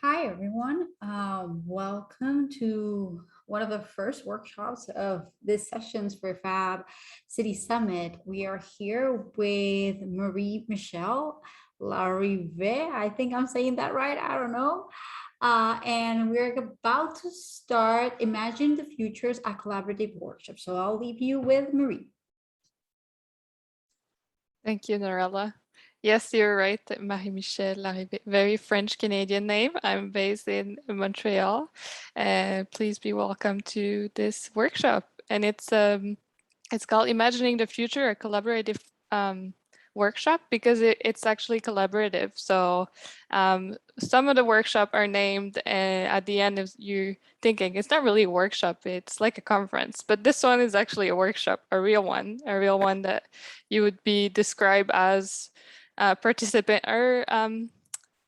Hi, everyone. Welcome to one of the first workshops of this sessions for Fab City Summit. We are here with Marie-Michèle Larivée. I think I'm saying that right. I don't know. And we're about to start Imagine the Futures, a collaborative workshop. So I'll leave you with Marie. Thank you, Norella. Yes, you're right, Marie-Michèle Larivée, very French-Canadian name. I'm based in Montreal. Please be welcome to this workshop. And it's called Imagining the Future, a collaborative workshop, because it's actually collaborative. So some of the workshop are named at the end of you thinking it's not really a workshop, it's like a conference. But this one is actually a workshop, a real one that you would be described as a participant or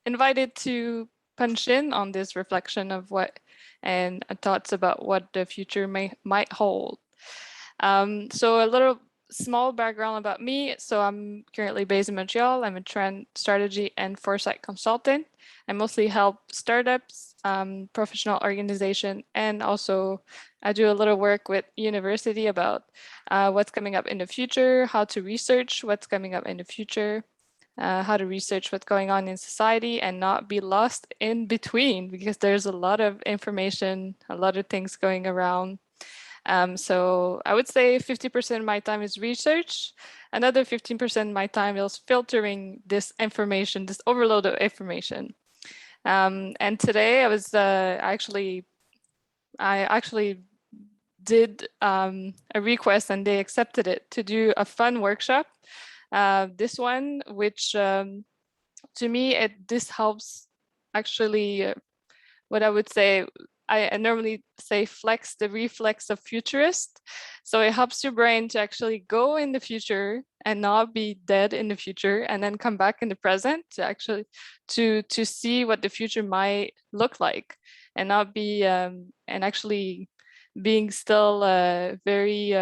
invited to punch in on this reflection of what and thoughts about what the future might hold. So a little small background about me. So I'm currently based in Montreal. I'm a trend strategy and foresight consultant. I mostly help startups, professional organization, and also I do a little work with university about what's coming up in the future, how to research what's coming up in the future, how to research what's going on in society and not be lost in between, because there's a lot of information, a lot of things going around. So I would say 50% of my time is research. Another 15% of my time is filtering this information, this overload of information. And today I actually did a request and they accepted it to do a fun workshop. This one, which to me, this helps actually what I would say, I normally say flex the reflex of futurist. So it helps your brain to actually go in the future and not be dead in the future and then come back in the present to actually to see what the future might look like and not be and actually being still very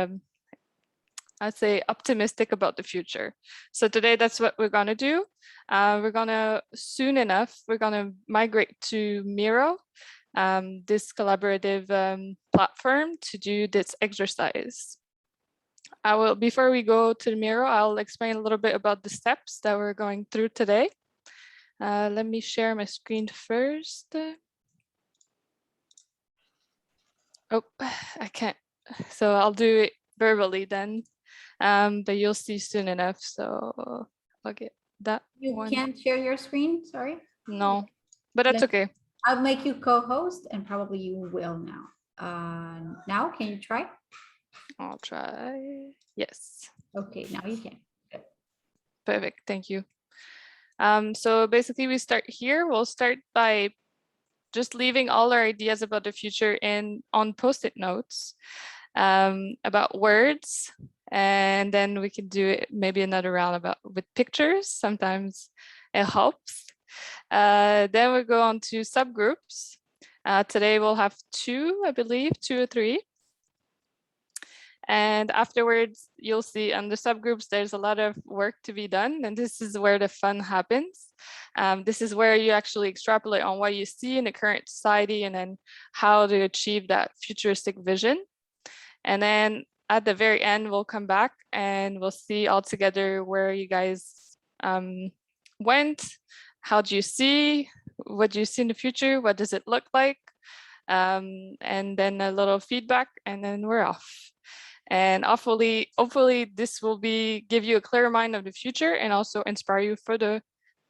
I'd say optimistic about the future. So today that's what we're gonna do. We're gonna soon enough, we're gonna migrate to Miro, this collaborative platform to do this exercise. Before we go to the Miro, I'll explain a little bit about the steps that we're going through today. Let me share my screen first. Oh, I can't. So I'll do it verbally then. But you'll see soon enough. So I'll get that You one. can't share your screen, sorry. No, but that's okay. I'll make you co-host and probably you will now. Now, can you try? I'll try. Yes. Okay, now you can. Good. Perfect. Thank you. So basically we start here. We'll start by just leaving all our ideas about the future on post-it notes about words. And then we can do it maybe another round with pictures. Sometimes it helps. Then we go on to subgroups. Today we'll have two, I believe, 2 or 3. And afterwards, you'll see on the subgroups, there's a lot of work to be done. And this is where the fun happens. This is where you actually extrapolate on what you see in the current society and then how to achieve that futuristic vision. And then at the very end, we'll come back and we'll see all together where you guys went. How do you see? What do you see in the future? What does it look like? And then a little feedback, and then we're off. And hopefully this will give you a clear mind of the future and also inspire you for the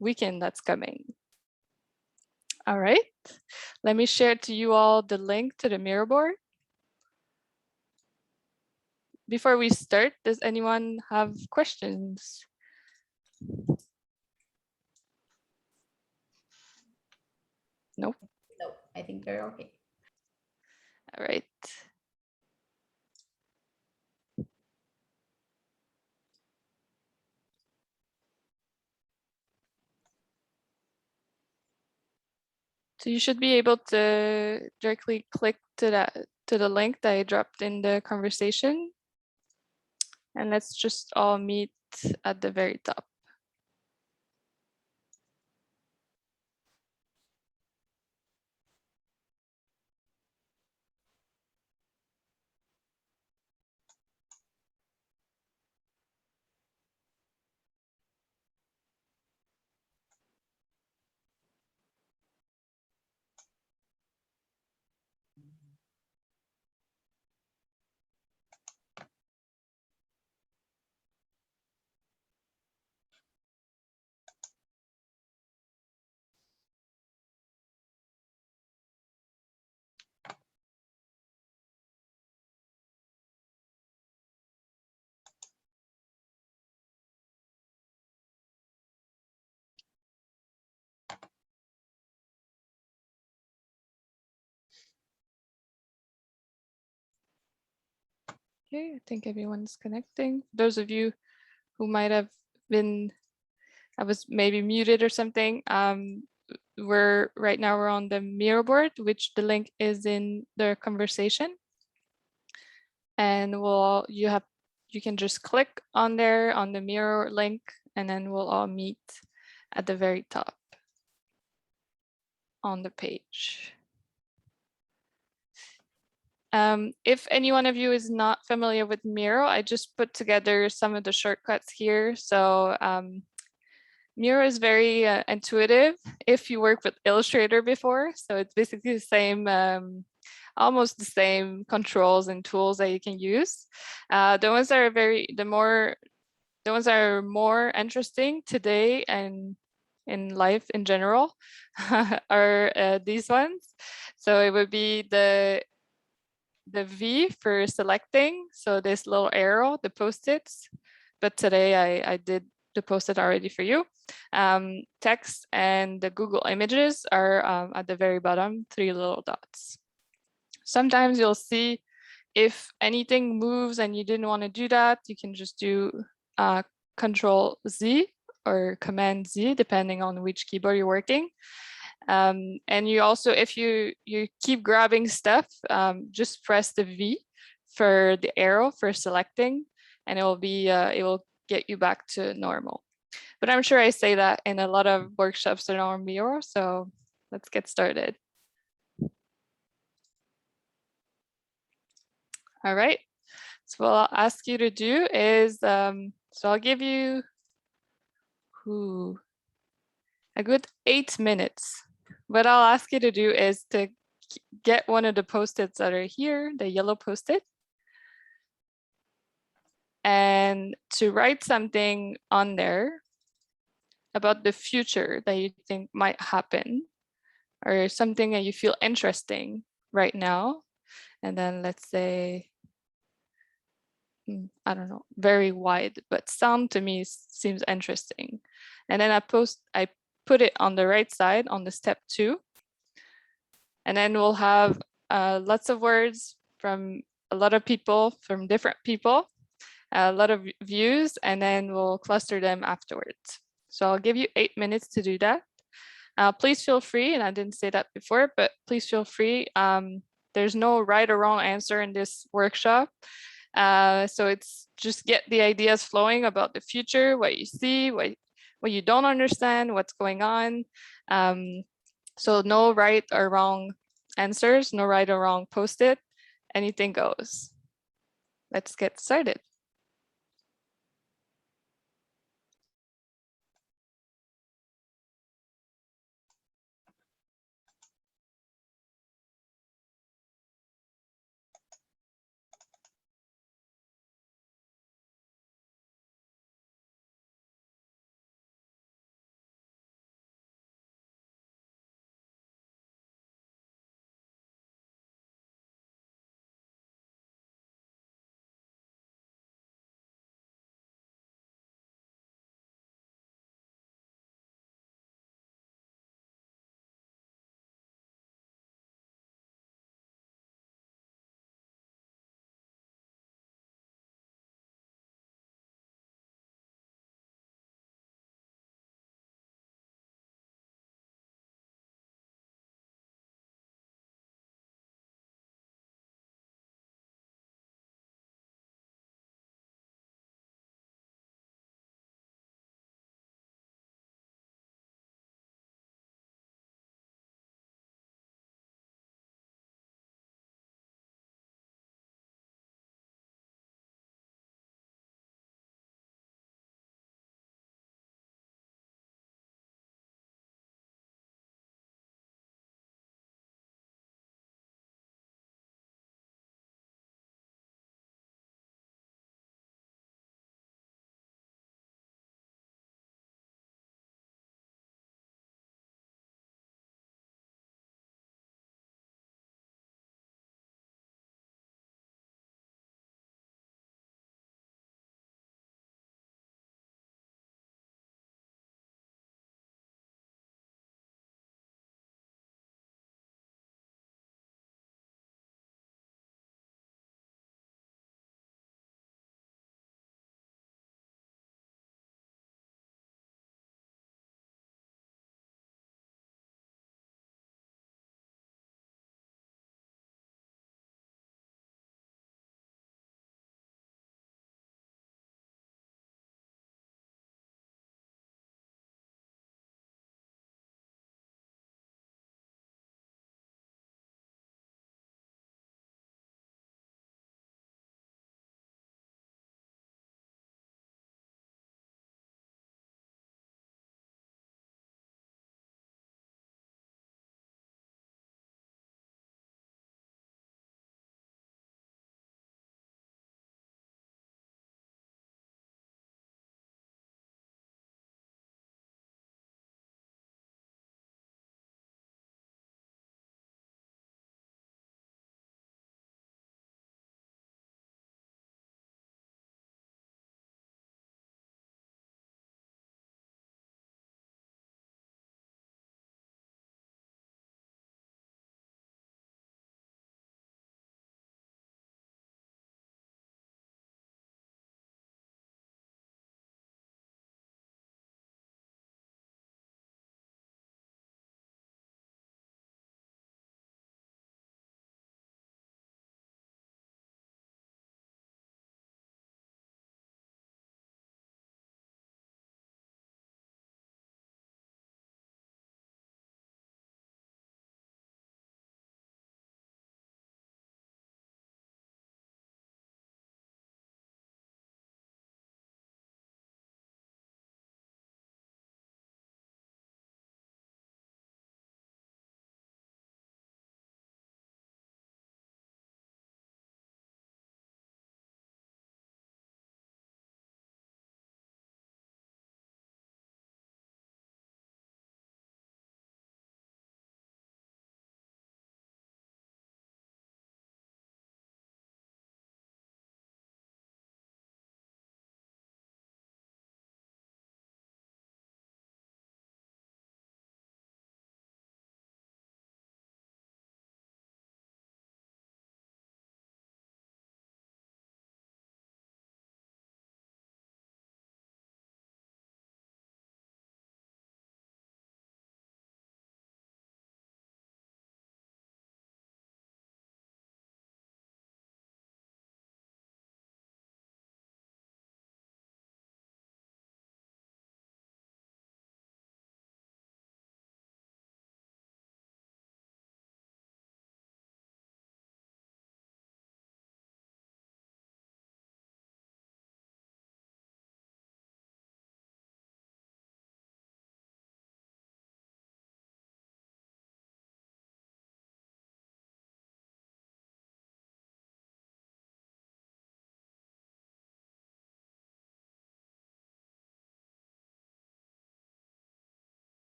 weekend that's coming. All right, let me share to you all the link to the Miro board. Before we start, does anyone have questions? Nope. Nope, I think they're okay. All right. So you should be able to directly click to the link that I dropped in the conversation. And let's just all meet at the very top. Okay, I think everyone's connecting. Those of you who might have been, I was maybe muted or something. Right now we're on the Miro board, which the link is in the conversation. And you can just click on there on the Miro link, and then we'll all meet at the very top on the page. If any one of you is not familiar with Miro, I just put together some of the shortcuts here. So Miro is very intuitive if you work with Illustrator before. So it's basically the same, almost the same controls and tools that you can use. The ones that are more interesting today and in life in general are these ones. So it would be the V for selecting. So this little arrow, the post-its, but today I did the post-it already for you. Text and the Google images are at the very bottom, 3 little dots. Sometimes you'll see if anything moves and you didn't want to do that, you can just do Control Z or Command Z, depending on which keyboard you're working. And you also, if you keep grabbing stuff, just press the V for the arrow for selecting, and it will get you back to normal. But I'm sure I say that in a lot of workshops around Miro, so let's get started. All right, so what I'll ask you to do is, so I'll give you a good 8 minutes. What I'll ask you to do is to get one of the post-its that are here, the yellow post-it, and to write something on there about the future that you think might happen, or something that you feel interesting right now. And then let's say, I don't know, very wide, but sound to me seems interesting. And then I put it on the right side on the step 2. And then we'll have lots of words from a lot of people, from different people, a lot of views, and then we'll cluster them afterwards. So I'll give you 8 minutes to do that. Please feel free, and I didn't say that before, but please feel free. There's no right or wrong answer in this workshop. So it's just get the ideas flowing about the future, what you see, what you don't understand, what's going on. So no right or wrong answers, no right or wrong post-it, anything goes. Let's get started.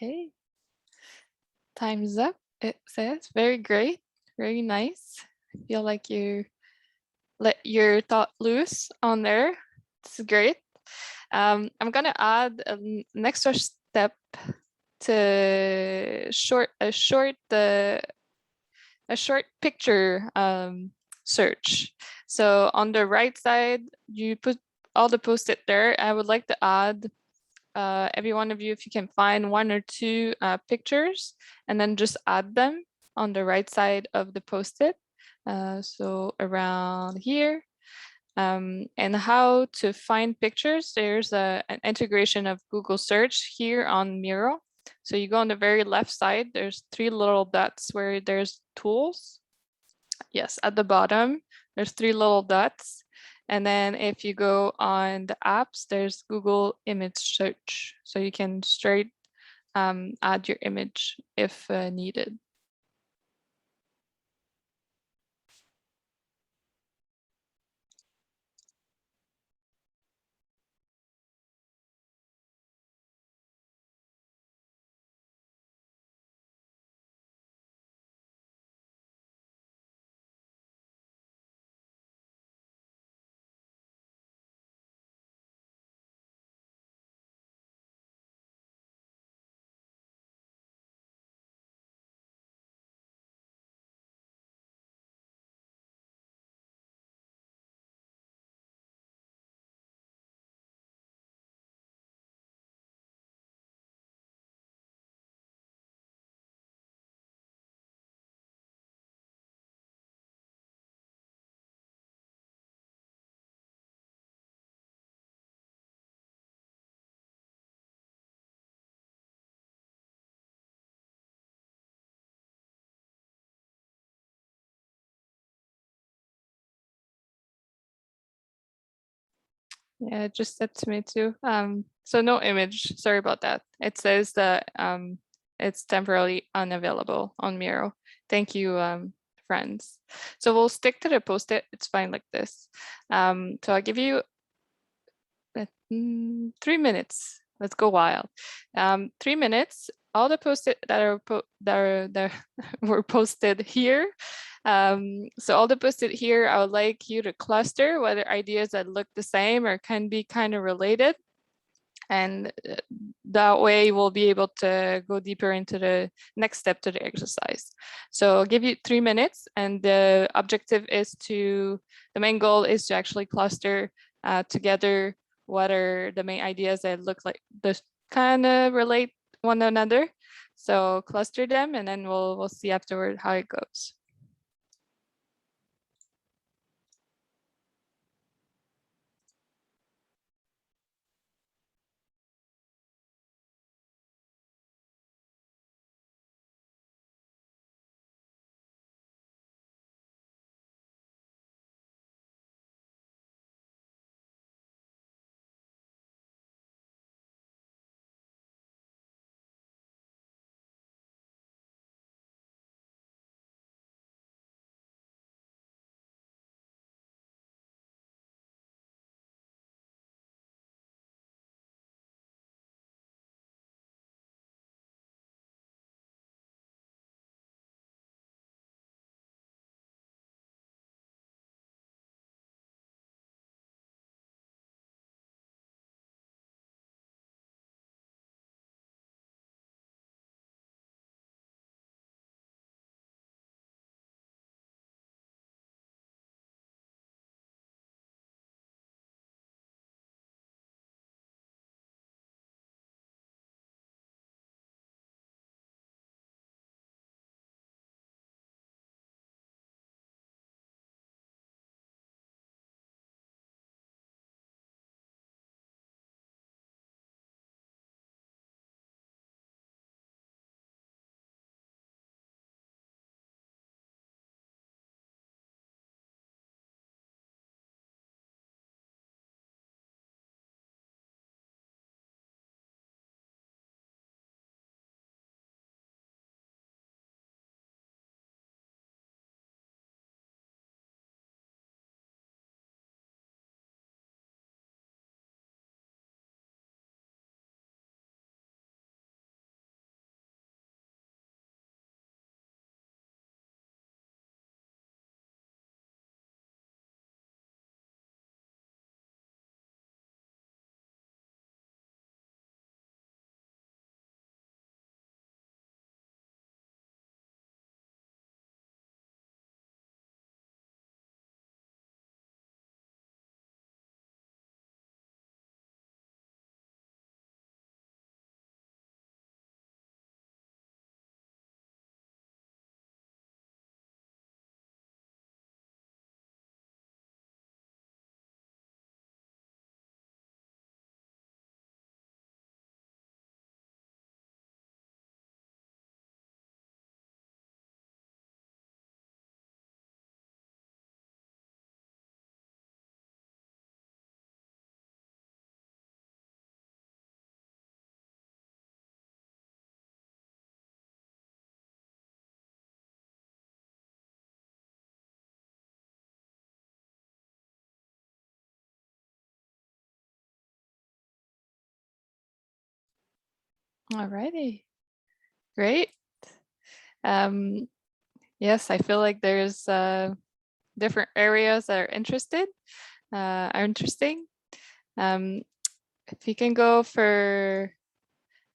Okay. Time's up, it says. Very great. Very nice. I feel like you let your thought loose on there. This is great. I'm gonna add an extra step to a short picture search. So on the right side, you put all the post-it there. I would like to add every one of you, if you can find one or two pictures, and then just add them on the right side of the post-it. So around here. And how to find pictures, there's an integration of Google search here on Miro. So you go on the very left side, there's three little dots where there's tools. Yes, at the bottom, there's three little dots. And then if you go on the apps, there's Google image search. So you can straight add your image if needed. Yeah, it just said to me too. So no image, sorry about that. It says that it's temporarily unavailable on Miro. Thank you, friends. So we'll stick to the post-it, it's fine like this. So I'll give you 3 minutes. Let's go wild. 3 minutes. All the post-it that were posted here. So all the posted here, I would like you to cluster whether ideas that look the same or can be kind of related. And that way we'll be able to go deeper into the next step to the exercise. So I'll give you 3 minutes, and the objective is the main goal is to actually cluster together what are the main ideas that look like this kind of relate one another. So cluster them, and then we'll see afterward how it goes. Alrighty, great. Yes, I feel like there's different areas that are interesting. If you can go for,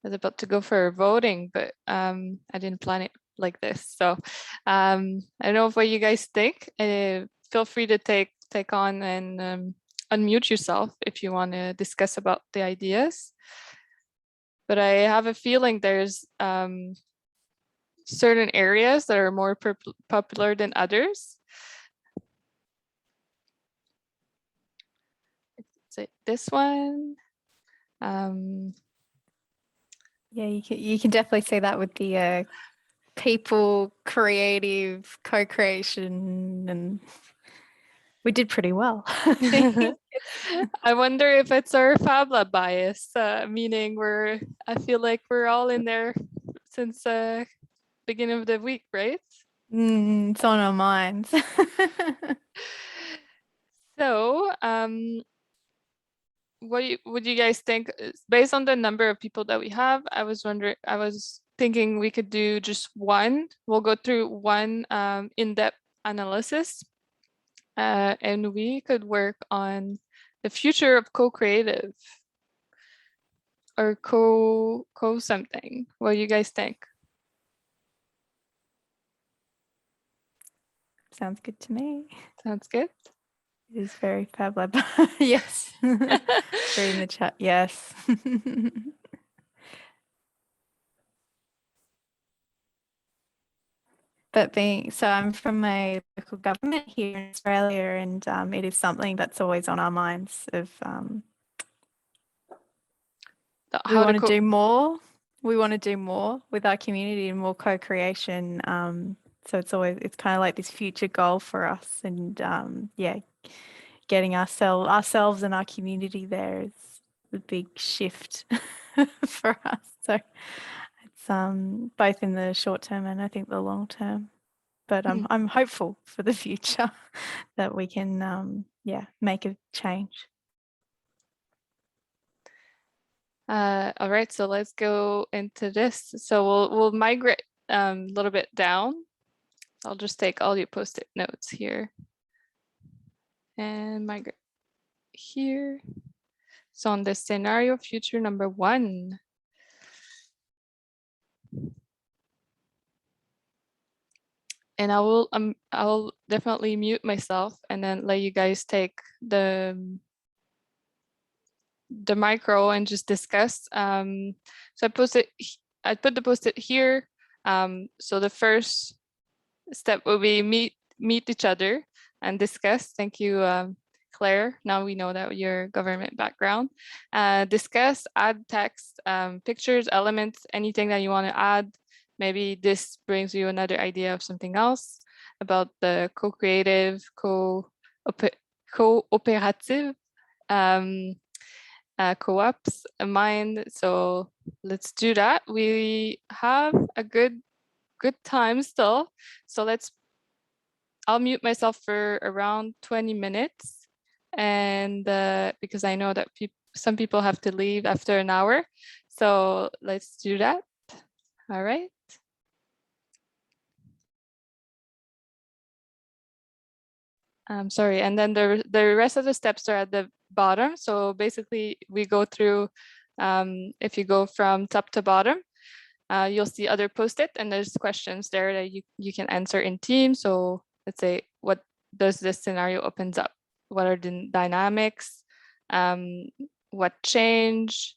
I was about to go for voting, but I didn't plan it like this. So I don't know what you guys think. Feel free to take on and unmute yourself if you want to discuss about the ideas. But I have a feeling there's certain areas that are more popular than others. Say this one. Yeah, you can definitely see that with the people, creative, co-creation, and we did pretty well. I wonder if it's our Fab Lab bias, meaning I feel like we're all in there since beginning of the week, right? It's on our minds. So, what would you guys think? Based on the number of people that we have, I was thinking we could do just one. We'll go through one in-depth analysis, and we could work on the future of co-creative or co something. What do you guys think? Sounds good to me. Sounds good. It is very Fab Lab. Yes. Three in the chat. Yes. But I'm from a local government here in Australia, and it is something that's always on our minds of we want to do more. We want to do more with our community and more co-creation. So it's kind of like this future goal for us, and yeah, getting ourselves and our community there is the big shift for us. So it's both in the short term and I think the long term. But I'm hopeful for the future that we can make a change. All right, so let's go into this. So we'll migrate a little bit down. I'll just take all your post-it notes here and migrate here. So on the scenario future number 1. And I'll definitely mute myself and then let you guys take the micro and just discuss. So I put the post-it here. So the first step will be meet each other and discuss. Thank you, Claire. Now we know that your government background. Discuss, add text, pictures, elements, anything that you want to add. Maybe this brings you another idea of something else about the co-creative, cooperative co-ops mind. So let's do that. We have a good time still. So I'll mute myself for around 20 minutes. And because I know that some people have to leave after an hour. So let's do that. All right. I'm sorry. And then the rest of the steps are at the bottom. So basically we go through, if you go from top to bottom, you'll see other post-it and there's questions there that you can answer in team. So let's say, what does this scenario opens up? What are the dynamics? What change?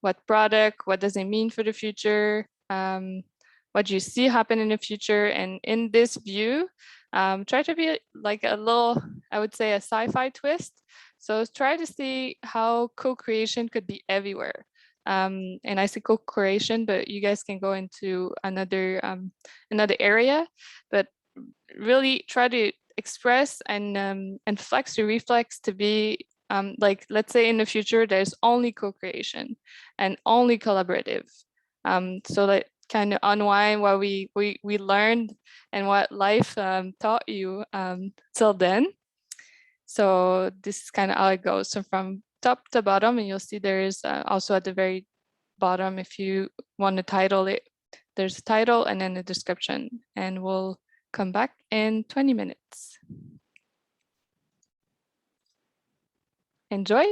What product? What does it mean for the future? What do you see happen in the future? And in this view, try to be like a little, I would say, a sci-fi twist. So try to see how co-creation could be everywhere. And I say co-creation, but you guys can go into another area. But really try to express and flex your reflex to be like, let's say in the future there's only co-creation and only collaborative. So that kind of unwind what we learned and what life taught you till then. So this is kind of how it goes. So from top to bottom, and you'll see there is also at the very bottom if you want to title it. There's a title and then a description, and we'll come back in 20 minutes. Enjoy.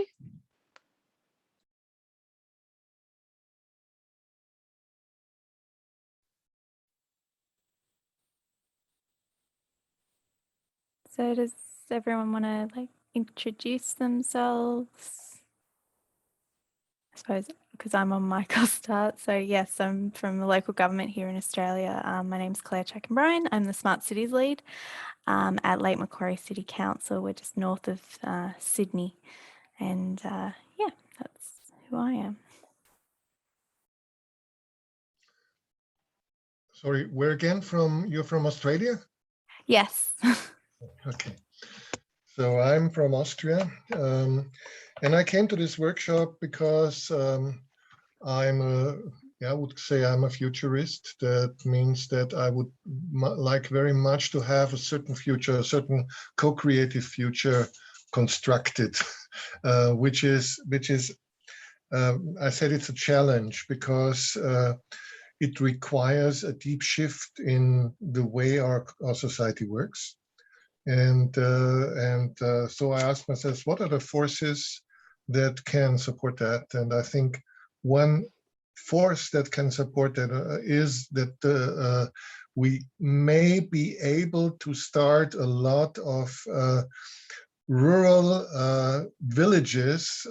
So does everyone want to like introduce themselves? I suppose because I'm on mic, I'll start. So yes, I'm from the local government here in Australia. My name's Claire Chackenbrine. I'm the Smart Cities Lead at Lake Macquarie City Council. We're just north of Sydney. And yeah, that's who I am. Sorry, where again from? You're from Australia? Yes. Okay. So I'm from Austria, and I came to this workshop because I would say I'm a futurist. That means that I would like very much to have a certain future, a certain co-creative future constructed, which is I said it's a challenge because it requires a deep shift in the way our society works. And so I asked myself, what are the forces that can support that? And I think one force that can support that is that we may be able to start a lot of rural villages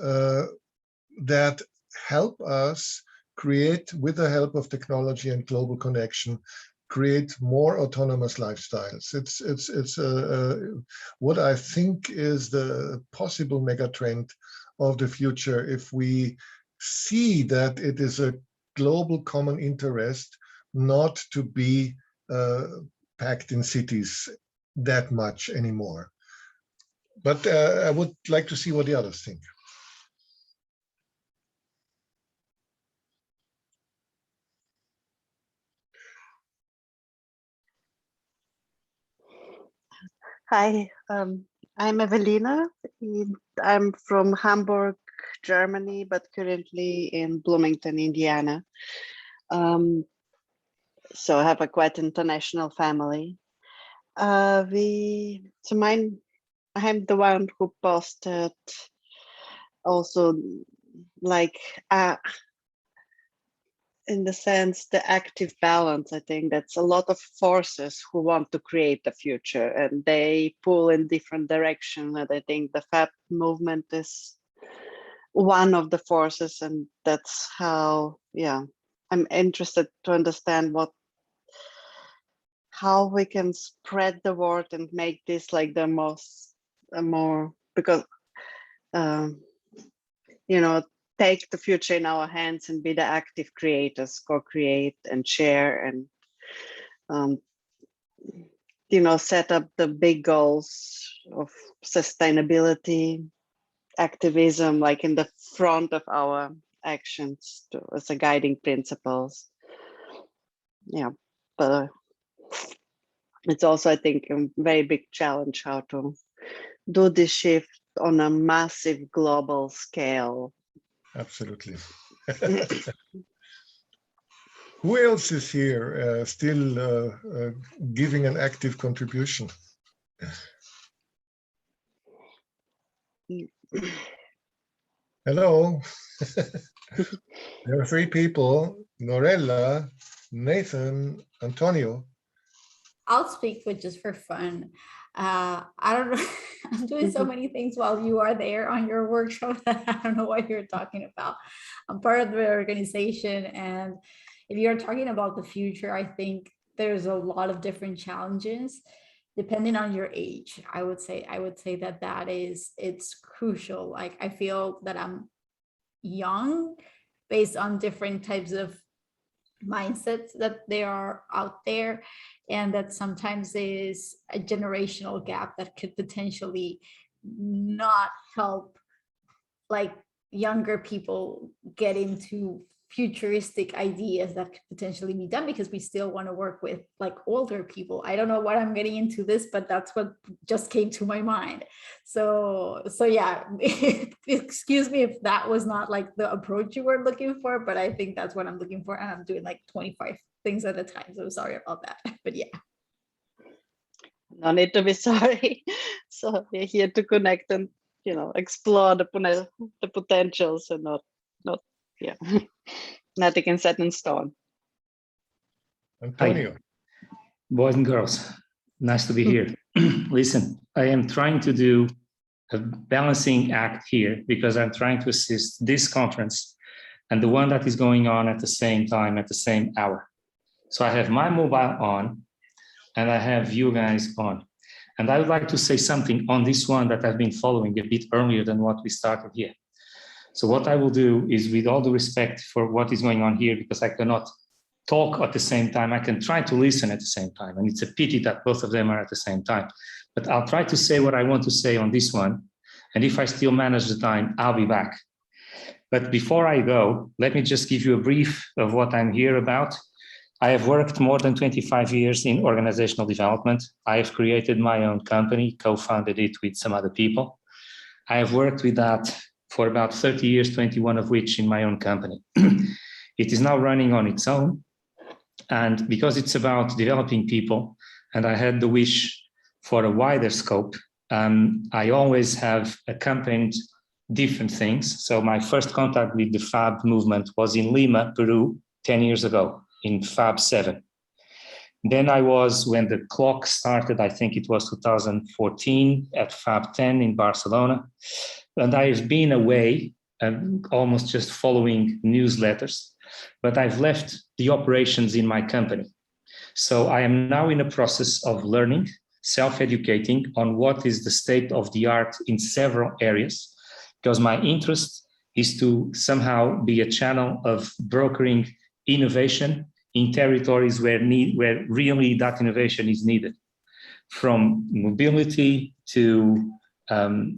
that help us create, with the help of technology and global connection, create more autonomous lifestyles. It's what I think is the possible megatrend of the future if we see that it is a global common interest not to be packed in cities that much anymore. But I would like to see what the others think. Hi, I'm Evelina. I'm from Hamburg, Germany, but currently in Bloomington, Indiana. So I have a quite international family. I'm the one who posted also like in the sense, the active balance. I think that's a lot of forces who want to create the future and they pull in different directions. And I think the FAB movement is one of the forces, and that's how, yeah, I'm interested to understand how we can spread the word and make this like the more, because, you know, take the future in our hands and be the active creators, co-create and share, and you know, set up the big goals of sustainability, activism, like in the front of our actions as a guiding principles. Yeah, but it's also, I think, a very big challenge how to do this shift on a massive global scale. Absolutely. Who else is here still giving an active contribution? Hello. There are three people: Norella, Nathan, Antonio. I'll speak with just for fun. I don't know. I'm doing so many things while you are there on your workshop that I don't know what you're talking about. I'm part of the organization, and if you're talking about the future, I think there's a lot of different challenges depending on your age. I would say it's crucial. Like, I feel that I'm young based on different types of mindsets that they are out there, and that sometimes is a generational gap that could potentially not help like younger people get into futuristic ideas that could potentially be done, because we still want to work with like older people. I don't know what I'm getting into this, but that's what just came to my mind. So yeah, excuse me if that was not like the approach you were looking for, but I think that's what I'm looking for, and I'm doing like 25 things at a time, so sorry about that. But yeah, no need to be sorry. So we're here to connect and explore the potentials, and not yeah, nothing is set in stone. Antonio. Hi, boys and girls, nice to be here. Listen, I am trying to do a balancing act here because I'm trying to assist this conference and the one that is going on at the same time, at the same hour. So I have my mobile on and I have you guys on. And I would like to say something on this one that I've been following a bit earlier than what we started here. So what I will do is, with all the respect for what is going on here, because I cannot talk at the same time, I can try to listen at the same time. And it's a pity that both of them are at the same time. But I'll try to say what I want to say on this one. And if I still manage the time, I'll be back. But before I go, let me just give you a brief of what I'm here about. I have worked more than 25 years in organizational development. I have created my own company, co-founded it with some other people. I have worked with that for about 30 years, 21 of which in my own company. It is now running on its own. And because it's about developing people, and I had the wish for a wider scope, I always have accompanied different things. So my first contact with the FAB movement was in Lima, Peru, 10 years ago, in FAB 7. Then I was, when the clock started, I think it was 2014, at FAB 10 in Barcelona. And I've been away, almost just following newsletters, but I've left the operations in my company. So I am now in a process of learning, self-educating on what is the state of the art in several areas, because my interest is to somehow be a channel of brokering innovation in territories where really that innovation is needed, from mobility to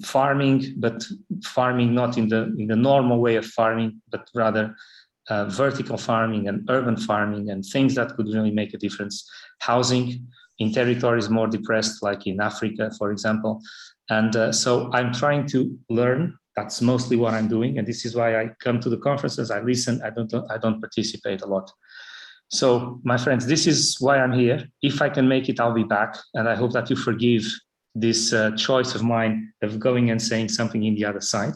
farming, but farming not in the normal way of farming, but rather vertical farming and urban farming and things that could really make a difference. Housing in territories more depressed, like in Africa, for example. And so I'm trying to learn. That's mostly what I'm doing, and this is why I come to the conferences. I listen. I don't participate a lot. So, my friends, this is why I'm here. If I can make it, I'll be back, and I hope that you forgive this choice of mine of going and saying something in the other side.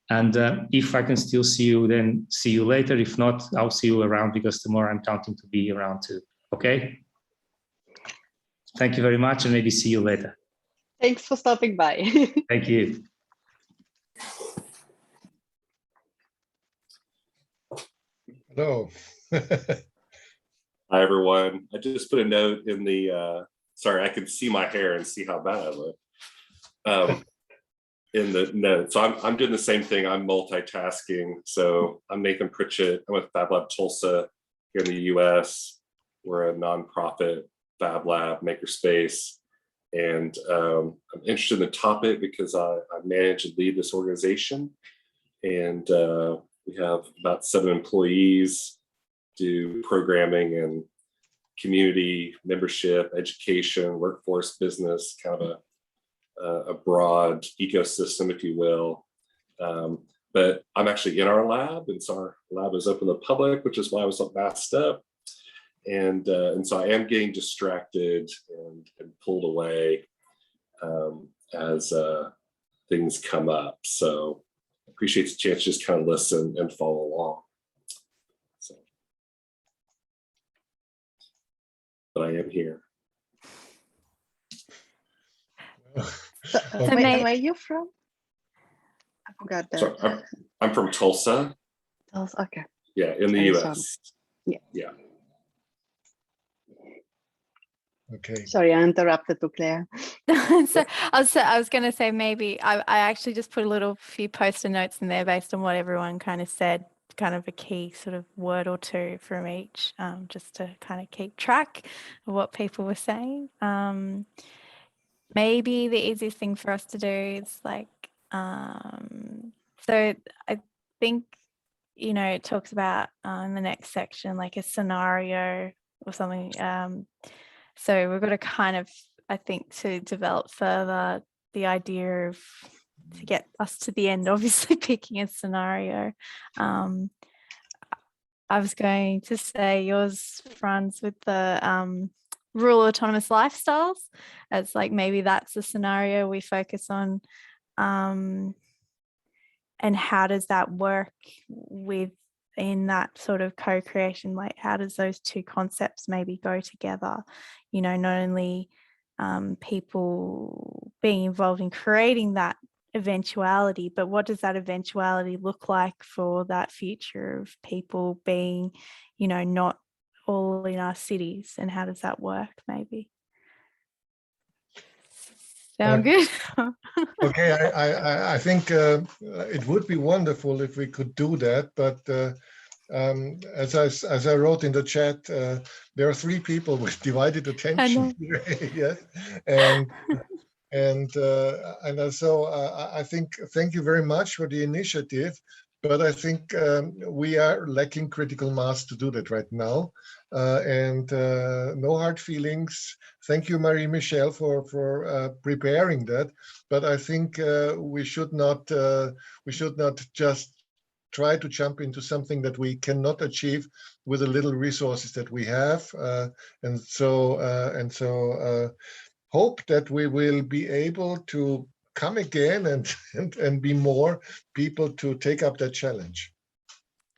And if I can still see you, then see you later. If not, I'll see you around, because tomorrow I'm counting to be around too. Okay? Thank you very much, and maybe see you later. Thanks for stopping by. Thank you. Hello. Hi, everyone. I just put a note in the, sorry, I can see my hair and see how bad I look. In the note. So I'm doing the same thing. I'm multitasking. So I'm Nathan Pritchett. I'm with Fab Lab Tulsa here in the US. We're a nonprofit Fab Lab makerspace. And I'm interested in the topic because I manage and lead this organization. And we have about 7 employees, do programming and community membership, education, workforce, business, kind of a broad ecosystem, if you will. But I'm actually in our lab, and so our lab is open to the public, which is why I was so masked up. And so I am getting distracted and pulled away as things come up. So I appreciate the chance to just kind of listen and follow along. So, but I am here. So, where are you from? I forgot that. So I'm from Tulsa. Tulsa, okay. Yeah, in the Arizona. US. Yeah. Okay. Sorry, I interrupted you, Claire. So I was going to say, maybe I actually just put a few poster notes in there based on what everyone kind of said, kind of a key sort of word or two from each, just to kind of keep track of what people were saying. Maybe the easiest thing for us to do is like, so I think you know, it talks about in the next section, like a scenario or something. So we've got to kind of, I think, to develop further the idea of, to get us to the end, obviously picking a scenario. I was going to say yours, Franz, with the rural autonomous lifestyles, as like maybe that's the scenario we focus on. And how does that work within that sort of co-creation? Like, how does those two concepts maybe go together? You know, not only people being involved in creating that eventuality, but what does that eventuality look like for that future of people being, you know, not all in our cities, and how does that work maybe? Sound good? Okay, I think it would be wonderful if we could do that, but as I wrote in the chat, there are three people with divided attention here, yes, and so I think, thank you very much for the initiative, but I think we are lacking critical mass to do that right now, and no hard feelings. Thank you, Marie-Michèle, for preparing that, but I think we should not just try to jump into something that we cannot achieve with the little resources that we have, and so hope that we will be able to come again and be more people to take up that challenge.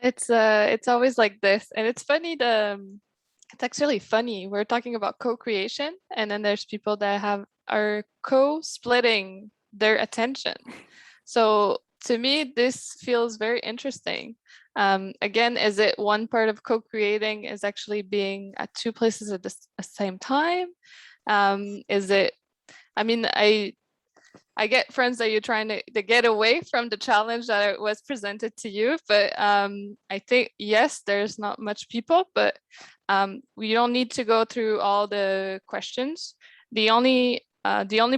It's always like this, and it's funny. It's actually funny. We're talking about co-creation, and then there's people that are co-splitting their attention. So to me, this feels very interesting. Again, is it one part of co-creating is actually being at two places at the same time? Is it, I mean, I get, friends, that you're trying to get away from the challenge that was presented to you, but I think, yes, there's not much people, but we don't need to go through all the questions. The only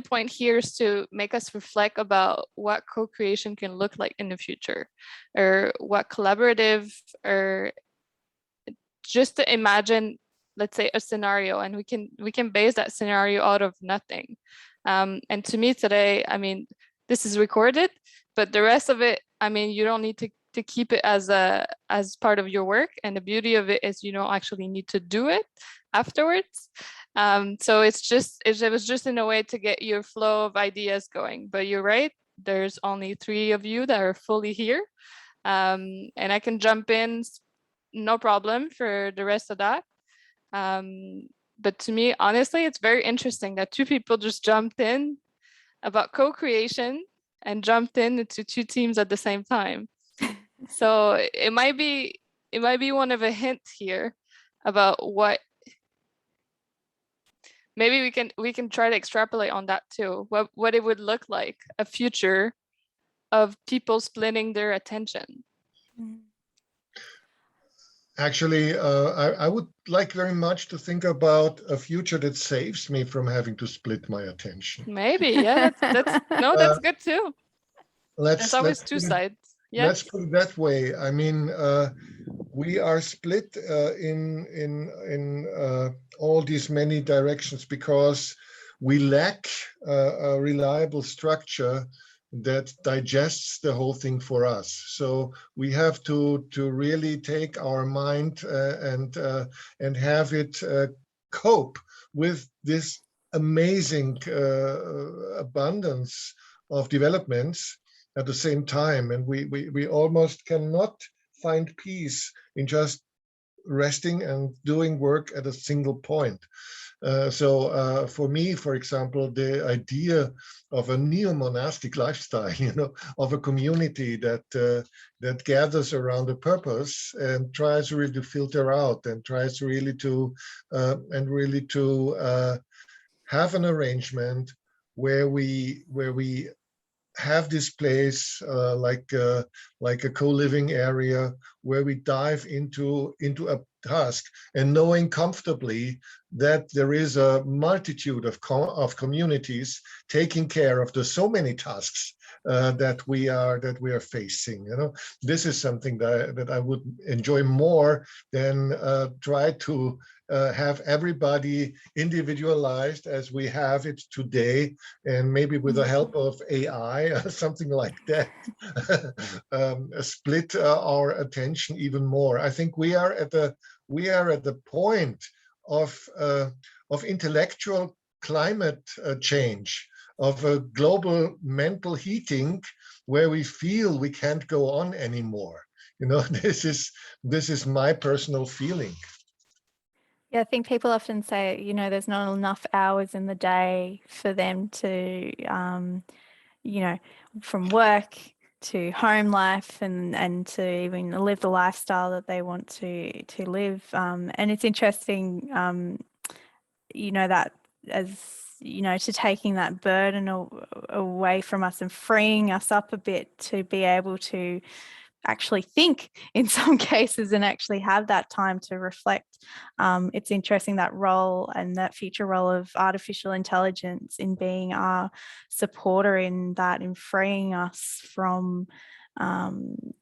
point here is to make us reflect about what co-creation can look like in the future, or what collaborative, or just to imagine, let's say, a scenario, and we can base that scenario out of nothing. And to me today, I mean, this is recorded, but the rest of it, I mean, you don't need to keep it as part of your work. And the beauty of it is you don't actually need to do it afterwards. So it was just in a way to get your flow of ideas going. But you're right, there's only 3 of you that are fully here. And I can jump in, no problem, for the rest of that. But to me, honestly, it's very interesting that 2 people just jumped in about co-creation and jumped into 2 teams at the same time. So it might be one of a hint here about what maybe we can try to extrapolate on that too. What it would look like, a future of people splitting their attention. Actually, I would like very much to think about a future that saves me from having to split my attention. Maybe, yeah, that's good too. There's always 2 sides. Yeah. Let's put it that way. I mean, we are split in all these many directions because we lack a reliable structure that digests the whole thing for us. So we have to really take our mind and have it cope with this amazing abundance of developments at the same time, and we almost cannot find peace in just resting and doing work at a single point. So for me, for example, the idea of a neo-monastic lifestyle, you know, of a community that gathers around a purpose and tries really to filter out and tries really to have an arrangement where we have this place like a co-living area where we dive into a task and knowing comfortably that there is a multitude of communities taking care of the so many tasks that we are facing. You know, this is something that I would enjoy more than try to have everybody individualized as we have it today, and maybe with the help of AI or something like that, split our attention even more. I think we are at the point of intellectual climate change, of a global mental heating, where we feel we can't go on anymore. You know, this is my personal feeling. Yeah, I think people often say, you know, there's not enough hours in the day for them to, you know, from work to home life and to even live the lifestyle that they want to live. And it's interesting, you know, that as, you know, to taking that burden away from us and freeing us up a bit to be able to actually think in some cases and actually have that time to reflect. It's interesting, that role and that future role of artificial intelligence in being our supporter in that, in freeing us from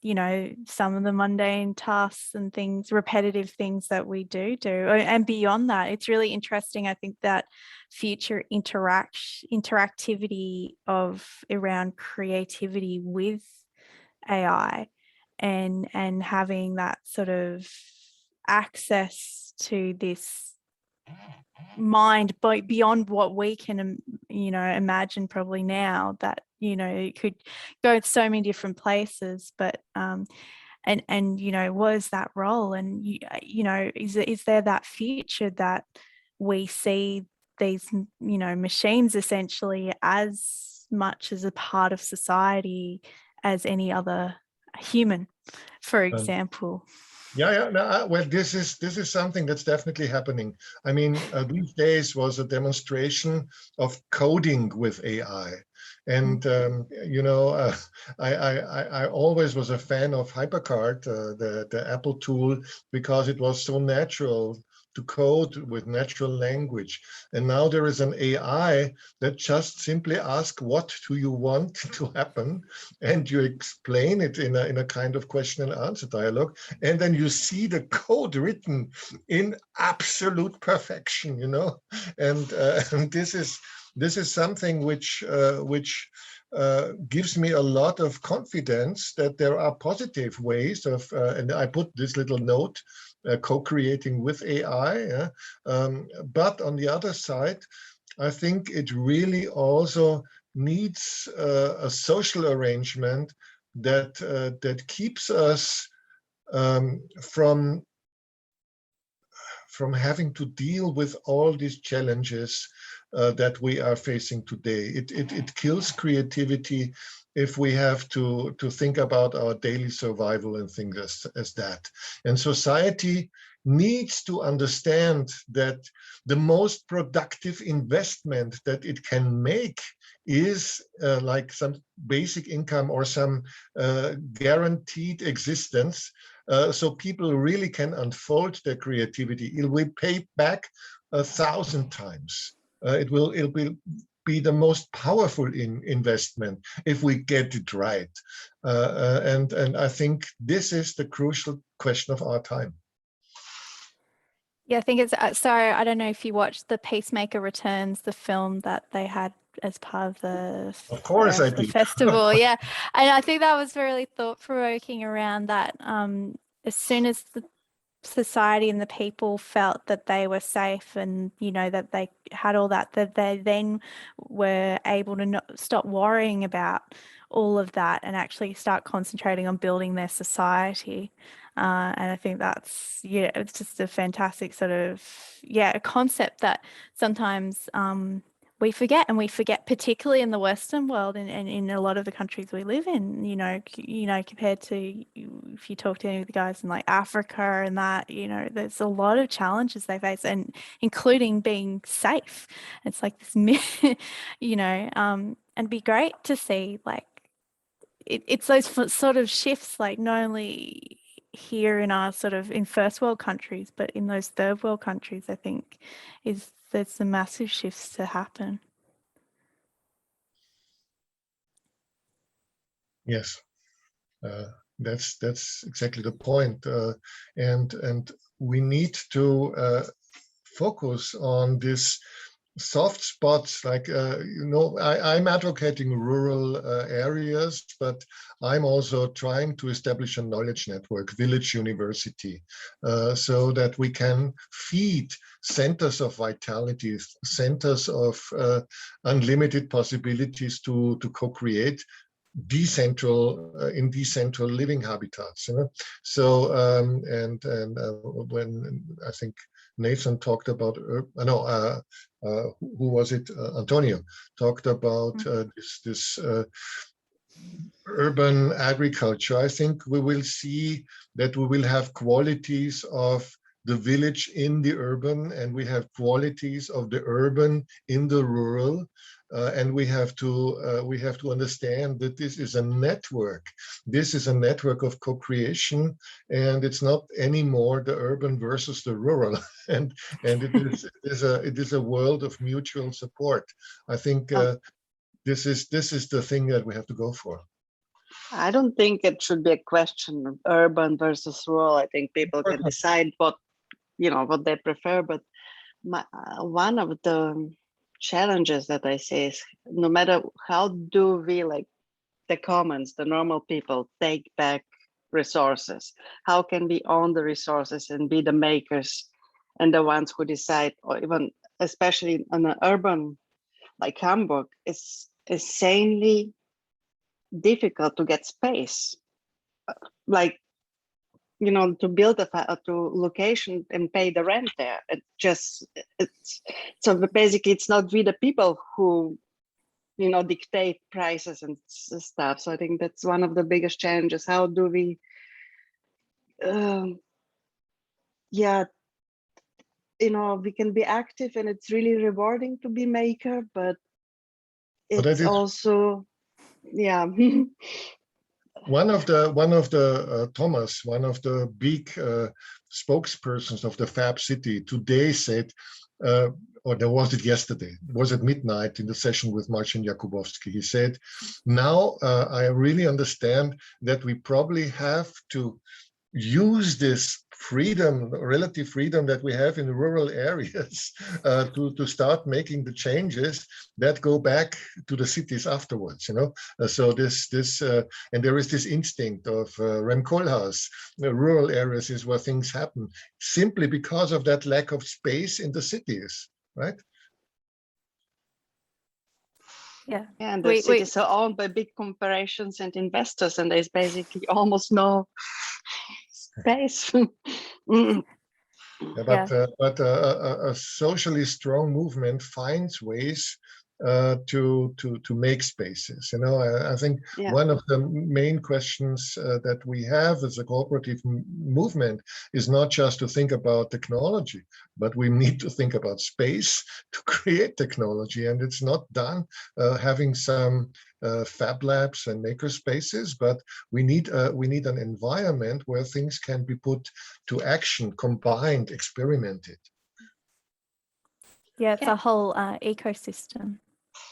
you know, some of the mundane tasks and things, repetitive things that we do. And beyond that, it's really interesting, I think, that future interactivity of around creativity with AI and having that sort of access to this mind beyond what we can, you know, imagine probably now, that, you know, it could go so many different places, but and you know, what is that role? And you know, is there that future that we see these, you know, machines essentially as much as a part of society as any other human, for example? Yeah. No, well, this is something that's definitely happening. I mean, these days was a demonstration of coding with AI, and you know, I always was a fan of HyperCard, the Apple tool, because it was so natural to code with natural language. And now there is an AI that just simply asks, what do you want to happen? And you explain it in a kind of question and answer dialogue. And then you see the code written in absolute perfection, you know? And this is something which gives me a lot of confidence that there are positive ways of, and I put this little note, co-creating with AI. But on the other side, I think it really also needs a social arrangement that keeps us from having to deal with all these challenges that we are facing today. It kills creativity if we have to think about our daily survival and things as that. And society needs to understand that the most productive investment that it can make is like some basic income or some guaranteed existence, so people really can unfold their creativity. It will pay back 1,000 times. It will be the most powerful investment if we get it right. And I think this is the crucial question of our time. Yeah, I think it's, so I don't know if you watched The Peacemaker Returns, the film that they had as part of the, of course I did. festival. Yeah, and I think that was really thought-provoking around that. As soon as the society and the people felt that they were safe and, you know, that they had all that they then were able to not stop worrying about all of that and actually start concentrating on building their society. And I think that's, yeah, it's just a fantastic sort of, yeah, a concept that sometimes we forget, and we forget particularly in the Western world and in a lot of the countries we live in, you know, compared to if you talk to any of the guys in like Africa and that, you know, there's a lot of challenges they face, and including being safe. It's like this, you know, and it'd be great to see like, it's those sort of shifts, like not only here in our sort of in first world countries, but in those third world countries, I think there's some massive shifts to happen. Yes, that's exactly the point, and we need to focus on this soft spots, like I'm advocating rural areas, but I'm also trying to establish a knowledge network, village university, so that we can feed centers of vitality, centers of unlimited possibilities to co-create in decentral living habitats. So when I think Nathan talked about who was it? Antonio talked about this urban agriculture. I think we will see that we will have qualities of the village in the urban, and we have qualities of the urban in the rural. And we have to understand that this is a network. This is a network of co-creation, and it's not anymore the urban versus the rural. and it is a world of mutual support. I think this is the thing that we have to go for. I don't think it should be a question of urban versus rural. I think people can decide what they prefer. But one of the challenges that I see is, no matter how do we, like the commons, the normal people, take back resources, how can we own the resources and be the makers and the ones who decide, or even especially in an urban like Hamburg, it's insanely difficult to get space, like to build a location and pay the rent there. So basically it's not we the people who dictate prices and stuff. So I think that's one of the biggest challenges. How do we we can be active, and it's really rewarding to be maker, but it's also One of the Thomas, one of the big spokespersons of the Fab City today said, or there was it yesterday, it was at midnight in the session with Marcin Jakubowski. He said, now I really understand that we probably have to use this freedom, relative freedom that we have in rural areas to start making the changes that go back to the cities afterwards. So this and there is this instinct of Rem Koolhaas. Rural areas is where things happen simply because of that lack of space in the cities, right? Yeah, and the cities are owned by big corporations and investors, and there's basically almost no space. But a socially strong movement finds ways to make spaces. I think one of the main questions that we have as a cooperative movement is not just to think about technology, but we need to think about space to create technology. And it's not done having some fab labs and maker spaces, but we need an environment where things can be put to action, combined, experimented. Yeah, it's a whole ecosystem.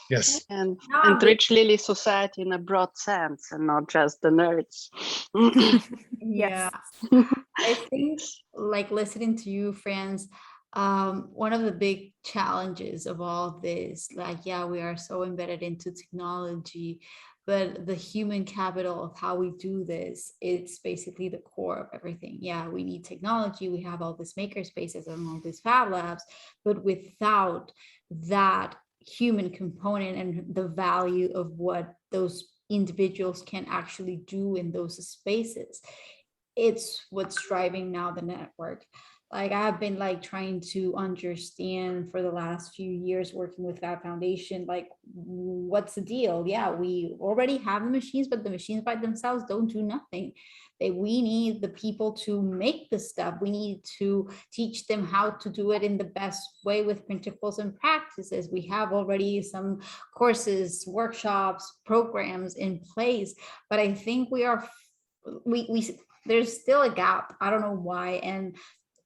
Yes. And Rich Lily society in a broad sense, and not just the nerds. Yeah. I think, like, listening to you, Franz, one of the big challenges of all this, like, we are so embedded into technology, but the human capital of how we do this, it's basically the core of everything. We need technology, we have all these maker spaces and all these fab labs, but without that human component and the value of what those individuals can actually do in those spaces, it's what's driving now the network. Like, I've been trying to understand for the last few years working with that foundation, like, what's the deal? We already have the machines, but the machines by themselves don't do nothing. We need the people to make the stuff. We need to teach them how to do it in the best way with principles and practices. We have already some courses, workshops, programs in place, but I think we there's still a gap. I don't know why. And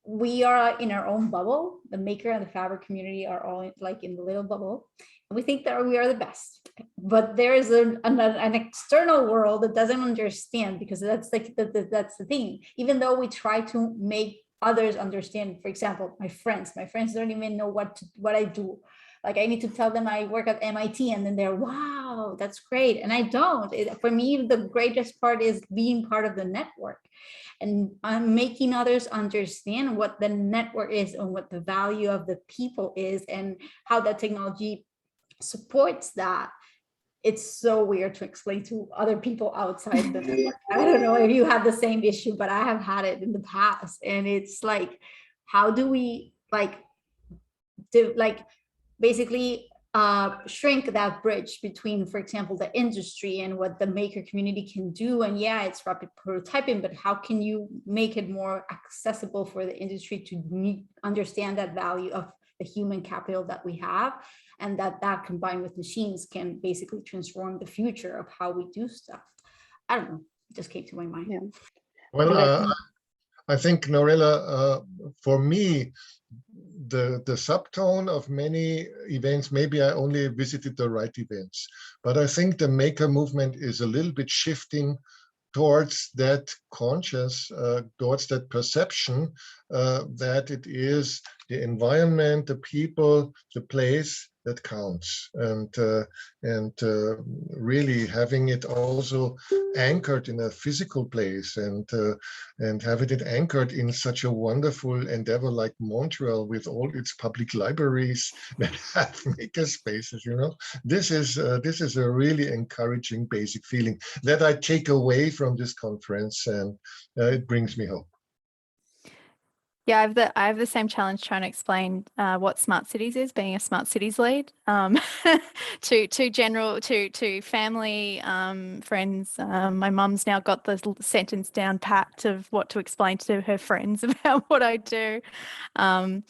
we are in our own bubble. The maker and the fabric community are all like in the little bubble. And we think that we are the best, but there is an external world that doesn't understand, because that's like that's the thing. Even though we try to make others understand, for example, my friends don't even know what I do. Like, I need to tell them I work at MIT, and then they're, wow, that's great. And I don't. For me, the greatest part is being part of the network, and I'm making others understand what the network is and what the value of the people is and how that technology supports that. It's so weird to explain to other people outside the network. I don't know if you have the same issue, but I have had it in the past. And it's like, how do we basically shrink that bridge between, for example, the industry and what the maker community can do? And yeah, it's rapid prototyping, but how can you make it more accessible for the industry to understand that value of the human capital that we have, and that combined with machines can basically transform the future of how we do stuff? I don't know, it just came to my mind. Yeah. Well, I think, Norella, for me, the subtone of many events, maybe I only visited the right events, but I think the maker movement is a little bit shifting towards that conscious, towards that perception that it is the environment, the people, the place that counts, and really having it also anchored in a physical place, and having it anchored in such a wonderful endeavor like Montreal with all its public libraries that have maker spaces. You know, this is a really encouraging basic feeling that I take away from this conference, and it brings me hope. Yeah, I have the same challenge trying to explain what smart cities is, being a smart cities lead, to family, friends. My mum's now got the sentence down pat of what to explain to her friends about what I do. And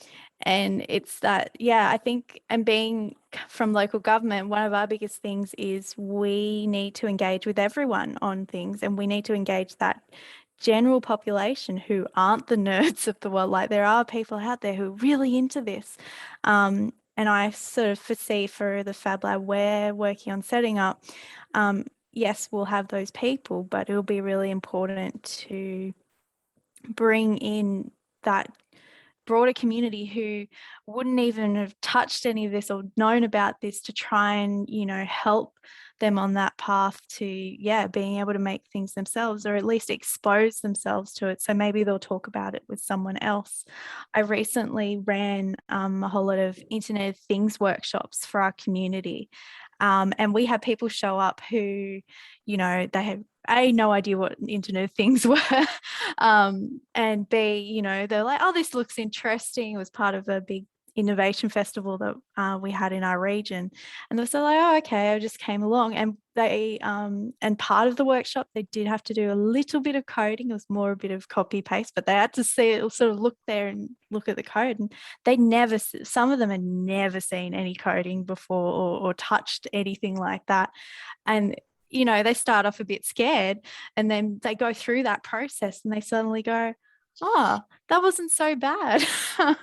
it's that, yeah, I think, and being from local government, one of our biggest things is we need to engage with everyone on things, and we need to engage that general population who aren't the nerds of the world. Like, there are people out there who are really into this. And I sort of foresee for the Fab Lab we're working on setting up, yes, we'll have those people, but it'll be really important to bring in that broader community who wouldn't even have touched any of this or known about this, to try and, you know, help them on that path to, yeah, being able to make things themselves, or at least expose themselves to it. So maybe they'll talk about it with someone else. I recently ran a whole lot of Internet of Things workshops for our community. And we had people show up who, you know, they had no idea what Internet of Things were, and B, you know, they're like, oh, this looks interesting. It was part of a big innovation festival that we had in our region, and they were so like, oh, okay, I just came along. And they and part of the workshop, they did have to do a little bit of coding. It was more a bit of copy paste, but they had to see it, sort of look there and look at the code, and some of them had never seen any coding before, or touched anything like that. And you know, they start off a bit scared, and then they go through that process and they suddenly go, oh, that wasn't so bad.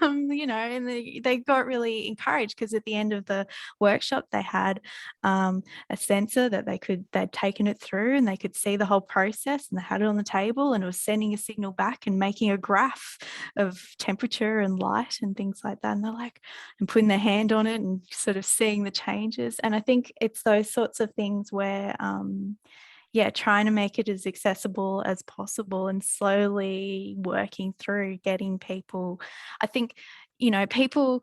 You know, and they got really encouraged, because at the end of the workshop they had a sensor that they'd taken it through, and they could see the whole process, and they had it on the table, and it was sending a signal back and making a graph of temperature and light and things like that. And they're like, and putting their hand on it and sort of seeing the changes. And I think it's those sorts of things where yeah, trying to make it as accessible as possible, and slowly working through getting people, I think, you know, people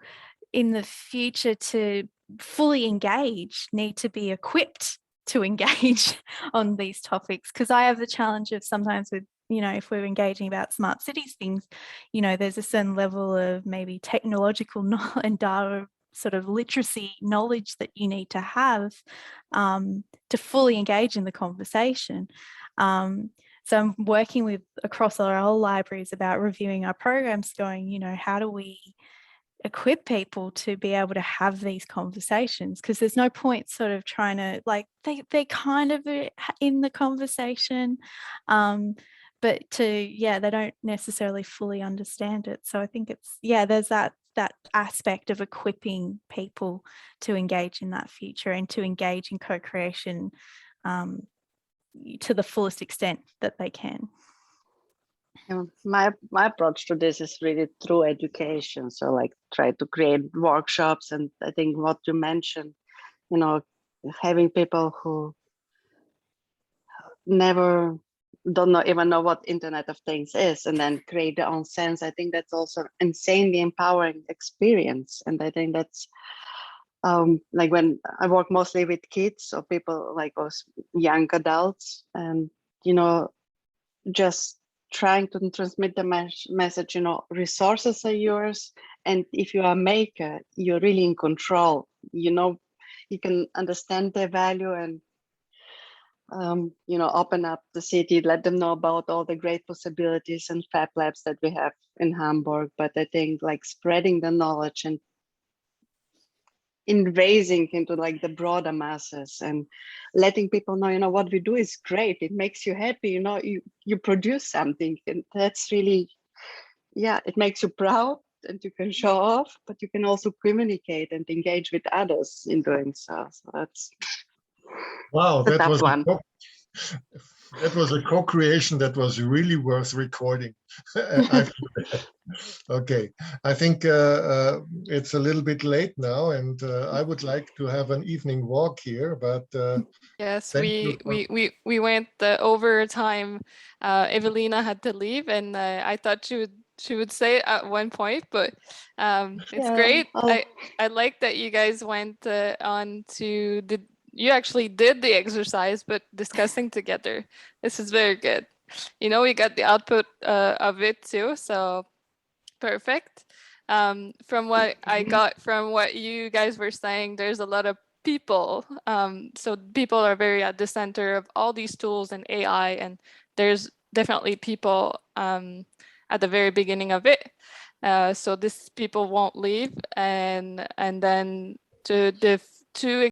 in the future to fully engage need to be equipped to engage on these topics. Because I have the challenge of sometimes with, you know, if we're engaging about smart cities things, you know, there's a certain level of maybe technological and data sort of literacy knowledge that you need to have to fully engage in the conversation. So I'm working with across our whole libraries about reviewing our programs, going, you know, how do we equip people to be able to have these conversations? Because there's no point sort of trying to, like, they're kind of in the conversation, but they don't necessarily fully understand it. So I think it's, there's that aspect of equipping people to engage in that future and to engage in co-creation to the fullest extent that they can. My approach to this is really through education. So like try to create workshops, and I think what you mentioned, having people who never even know what Internet of Things is, and then create their own sense. I think that's also insanely empowering experience. And I think that's like when I work mostly with kids or people like us young adults, and just trying to transmit the message, resources are yours, and if you are a maker, you're really in control. You can understand their value and open up the city, let them know about all the great possibilities and fab labs that we have in Hamburg. But I think like spreading the knowledge and invading into like the broader masses and letting people know, what we do is great. It makes you happy, you produce something, and that's really, it makes you proud, and you can show off, but you can also communicate and engage with others in doing so. So that's wow, that was one. That was a co-creation that was really worth recording. Okay, I think it's a little bit late now, and I would like to have an evening walk here, but yes, we went over time. Evelina had to leave, and I thought she would say it at one point, but it's great. I like that you guys went on to you actually did the exercise, but discussing together. This is very good. We got the output of it too, so perfect. From what I got from what you guys were saying, there's a lot of people. So people are very at the center of all these tools and AI, and there's definitely people at the very beginning of it. So these people won't leave, and then to